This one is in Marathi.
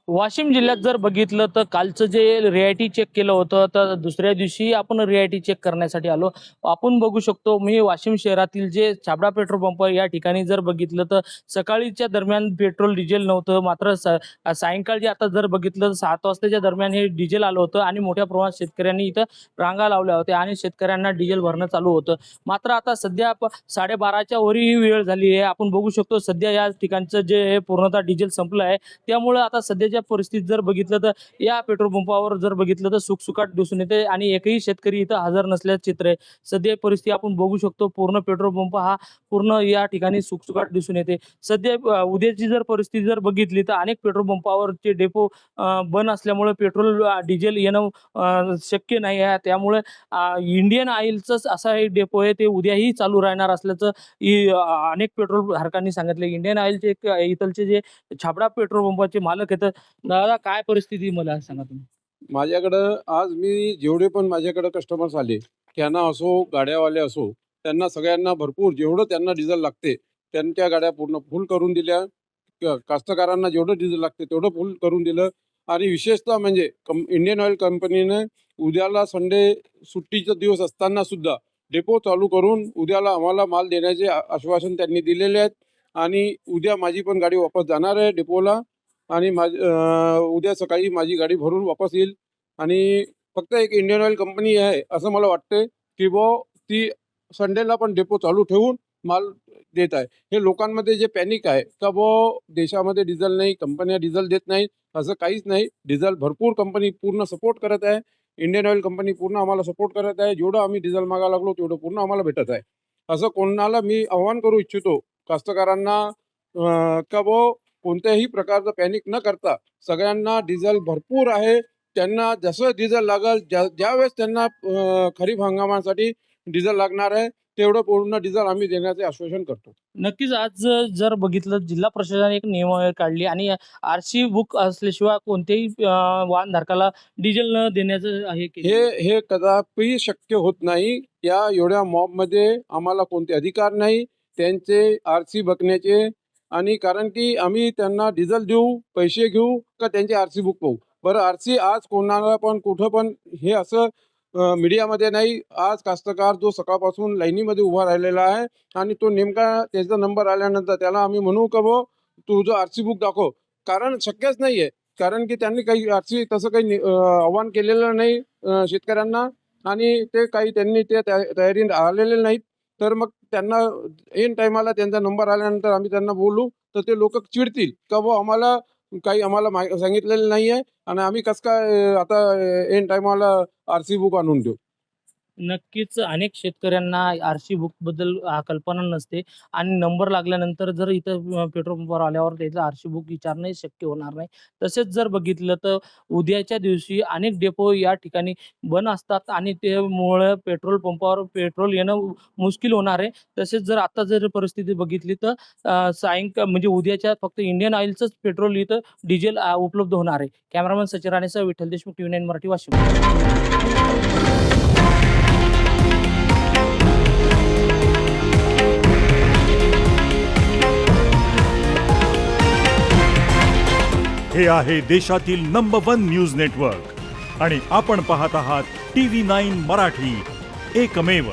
वाशिम जिल्ह्यात जर बघितलं तर कालचं जे रियालिटी चेक केलं होतं तर दुसऱ्या दिवशी आपण रियालिटी चेक करण्यासाठी आलो. आपण बघू शकतो मी वाशिम शहरातील जे छाबडा पेट्रोल पंप या ठिकाणी जर बघितलं तर सकाळीच्या दरम्यान पेट्रोल डिझेल नव्हतं. मात्र सायंकाळची आता जर बघितलं तर 7 वाजताच्या दरम्यान हे डिझेल आलं होतं आणि मोठ्या प्रमाणात शेतकऱ्यांनी इथं रांगा लावल्या होत्या आणि शेतकऱ्यांना डिझेल भरणं चालू होतं. मात्र आता सध्या 12:30च्या वरही वेळ झाली आहे. आपण बघू शकतो सध्या या ठिकाणचं जे पूर्णतः डिझेल संपलं आहे. त्यामुळे आता सध्याच्या परिस्थितीत जर बघितलं तर या पेट्रोल पंपावर जर बघितलं तर सुखसुकाट दिसून येते आणि एकही शेतकरी इथं हजर नसल्याचं चित्र आहे. सध्या परिस्थिती आपण बघू शकतो पूर्ण पेट्रोल पंप हा पूर्ण या ठिकाणी सुखसुकाट दिसून येते. सध्या उद्याची जर परिस्थिती जर बघितली तर अनेक पेट्रोल पंपावरचे डेपो बंद असल्यामुळे पेट्रोल डिझेल येणं शक्य नाही आहे. त्यामुळे इंडियन ऑइलचंच असा एक डेपो आहे ते उद्याही चालू राहणार असल्याचं अनेक पेट्रोल धारकांनी सांगितले. इंडियन ऑइलचे इथलचे जे छाबडा पेट्रोल पंपाचे मालक आहेत. दादा काय परिस्थिती मला सांगा तुम्ही. माझ्याकडं आज मी जेवढे पण माझ्याकडे कस्टमर्स आले, त्यांना असो गाड्यावाले असो, त्यांना सगळ्यांना भरपूर जेवढं त्यांना डिझेल लागते त्यांच्या गाड्या पूर्ण फुल करून दिल्या. कास्तकारांना जेवढं डिझेल लागते तेवढं फुल करून दिलं. आणि विशेषतः म्हणजे इंडियन ऑइल कंपनीने उद्याला संडे सुट्टीचा दिवस असताना सुद्धा डेपो चालू करून उद्याला आम्हाला माल देण्याचे आश्वासन त्यांनी दिलेले आहेत. आणि उद्या माझी पण गाडी वापस जाणार आहे डेपोला आणि उद्या सकाळी माझी गाडी भरून वापस येईल. आणि फक्त एक इंडियन ऑइल कंपनी आहे असं मला वाटते की ती संडेला पण डेपो चालू ठेवून माल देत आहे. हे लोकांमध्ये जे पॅनिक आहे का देशामध्ये डिझेल नाही, कंपन्या डिझेल देत नाही, असं काहीच नाही. डिझेल भरपूर कंपनी पूर्ण सपोर्ट करत आहे. इंडियन ऑइल कंपनी पूर्ण आम्हाला सपोर्ट करत आहे. जेवढं आम्ही डिझेल मागायला लागलो तेवढं पूर्ण आम्हाला भेटत आहे. असं कोणाला मी आव्हान करू इच्छितो कास्तकारांना का कोणत्याही प्रकारचं पॅनिक न करता सगळ्यांना डिझेल भरपूर आहे. त्यांना जसं डिझेल लागेल ज्यावेळेस त्यांना खरीप हंगामासाठी डिझेल लागणार आहे तेवढं पूर्ण डिझेल आम्ही देण्याचे आश्वासन करतो. नक्कीच आज जर बघितलं जिल्हा प्रशासनाने एक नियमावली काढली आणि आरसी बुक असल्याशिवाय कोणत्याही वाहन धारकाला डिझेल न देण्याचं हे हे कदापि शक्य होत नाही. या एवढ्या मॉबमध्ये आम्हाला कोणते अधिकार नाही त्यांचे आरसी बघण्याचे. आणि कारण की आम्ही त्यांना डिझेल देऊ, पैसे घेऊ का त्यांचे आरसी बुक पाहू. बरं आरसी आज कोणाला पण कुठं पण हे असं मीडियामध्ये नाही. आज कास्तकार जो सकाळपासून लाईनीमध्ये उभा राहिलेला आहे आणि तो नेमका त्याचा नंबर आल्यानंतर त्याला आम्ही म्हणू का तुझं आरसी बुक दाखव, कारण शक्यच नाही आहे. कारण की त्यांनी काही आरसी तसं काही आव्हान केलेलं नाही शेतकऱ्यांना आणि ते काही त्यांनी ते तयारीत आलेले नाहीत. तर मग त्यांना ऐन टायमाला त्यांचा नंबर आल्यानंतर आम्ही त्यांना बोलू तर ते लोक चिडतील का आम्हाला काही सांगितलेलं नाही आहे आणि आम्ही कसं काय आता ऐन टायमाला आरसी बुक आणून देऊ. नक्कीच अनेक शेतकऱ्यांना आरसी बुक बद्दल कल्पना नसते आणि नंबर लागल्यानंतर जर इथं पेट्रोल पंपावर आल्यावर त्याचं आरसी बुक विचारणंही शक्य होणार नाही. तसेच जर बघितलं तर उद्याच्या दिवशी अनेक डेपो या ठिकाणी बंद असतात आणि त्यामुळे पेट्रोल पंपावर पेट्रोल येणं मुश्किल होणार आहे. तसेच जर आता जर परिस्थिती बघितली तर म्हणजे उद्याच्या फक्त इंडियन ऑइलचंच पेट्रोल इथं डिझेल उपलब्ध होणार आहे. कॅमेरामॅन सचिन राणेसह विठ्ठल देशमुख, TV9 मराठी, वाशिम. हे आहे देशातील नंबर 1 न्यूज नेटवर्क आणि आपण पाहत आहात TV9 मराठी, एकमेव.